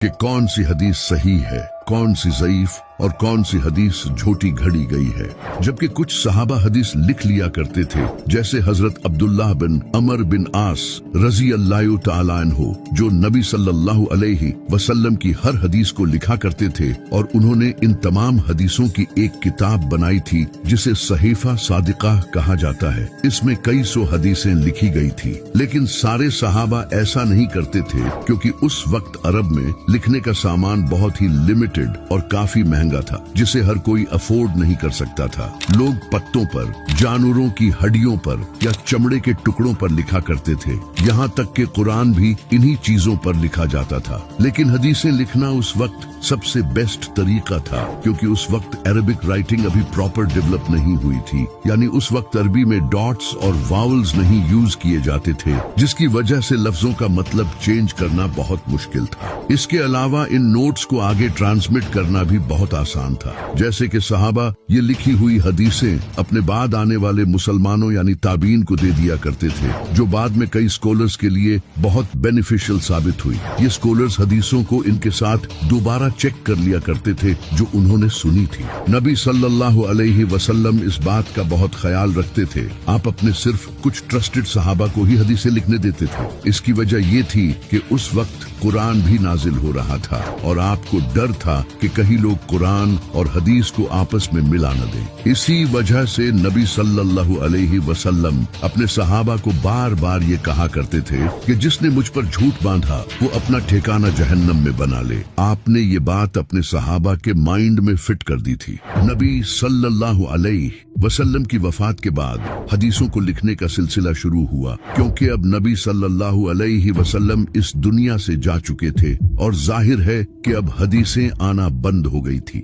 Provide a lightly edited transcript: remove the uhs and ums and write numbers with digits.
कि कौन सी हदीस सही है, कौन सी ज़ईफ और कौन सी हदीस झूठी घड़ी गई है। जबकि कुछ सहाबा हदीस लिख लिया करते थे, जैसे हजरत अब्दुल्लाह बिन अमर बिन आस रजी अल्लाह तआला अन्हु, जो नबी सल्लल्लाहु अलैहि वसल्लम की हर हदीस को लिखा करते थे और उन्होंने इन तमाम हदीसों की एक किताब बनाई थी जिसे सहीफा सादिका कहा जाता है। इसमें कई सौ हदीसें लिखी गई थी, लेकिन सारे सहाबा ऐसा नहीं करते थे क्योंकि उस वक्त अरब में लिखने का सामान बहुत ही लिमिटेड और काफी महंगा था, जिसे हर कोई अफोर्ड नहीं कर सकता था। लोग पत्तों पर, जानवरों की हड्डियों पर या चमड़े के टुकड़ों पर लिखा करते थे। यहाँ तक कि कुरान भी इन्हीं चीजों पर लिखा जाता था। लेकिन हदीसें लिखना उस वक्त सबसे बेस्ट तरीका था, क्योंकि उस वक्त अरबिक राइटिंग अभी प्रॉपर डेवलप नहीं हुई थी। यानी उस वक्त अरबी में डॉट्स और वावल्स नहीं यूज किए जाते थे, जिसकी वजह से लफ्जों का मतलब चेंज करना बहुत मुश्किल था। इसके अलावा इन नोट्स को आगे ट्रांसमिट करना भी बहुत आसान था। जैसे कि सहाबा ये लिखी हुई हदीसें अपने बाद आने वाले मुसलमानों यानी ताबीन को दे दिया करते थे, जो बाद में कई स्कॉलर्स के लिए बहुत बेनिफिशियल साबित हुई। ये स्कॉलर्स हदीसों को इनके साथ दोबारा चेक कर लिया करते थे जो उन्होंने सुनी थी। नबी सल्लल्लाहु अलैहि वसल्लम इस बात का बहुत ख्याल रखते थे। आप अपने सिर्फ कुछ ट्रस्टेड सहाबा को ही हदीसें लिखने देते थे। इसकी वजह ये थी कि उस वक्त कुरान भी नाजिल हो रहा था और आपको डर था कि कहीं लोग कुरान और हदीस को आपस में मिला न दें। इसी वजह से नबी सल्लल्लाहु अलैहि वसल्लम अपने सहाबा को बार बार ये कहा करते थे कि जिसने मुझ पर झूठ बांधा वो अपना ठिकाना जहन्नम में बना ले। आपने ये बात अपने सहाबा के माइंड में फिट कर दी थी। नबी सल्लल्लाहु अलैहि वसल्लम की वफात के बाद हदीसों को लिखने का सिलसिला शुरू हुआ, क्योंकि अब नबी सल्लल्लाहु अलैहि वसल्लम इस दुनिया से जा चुके थे और जाहिर है कि अब हदीसें आना बंद हो गई थी।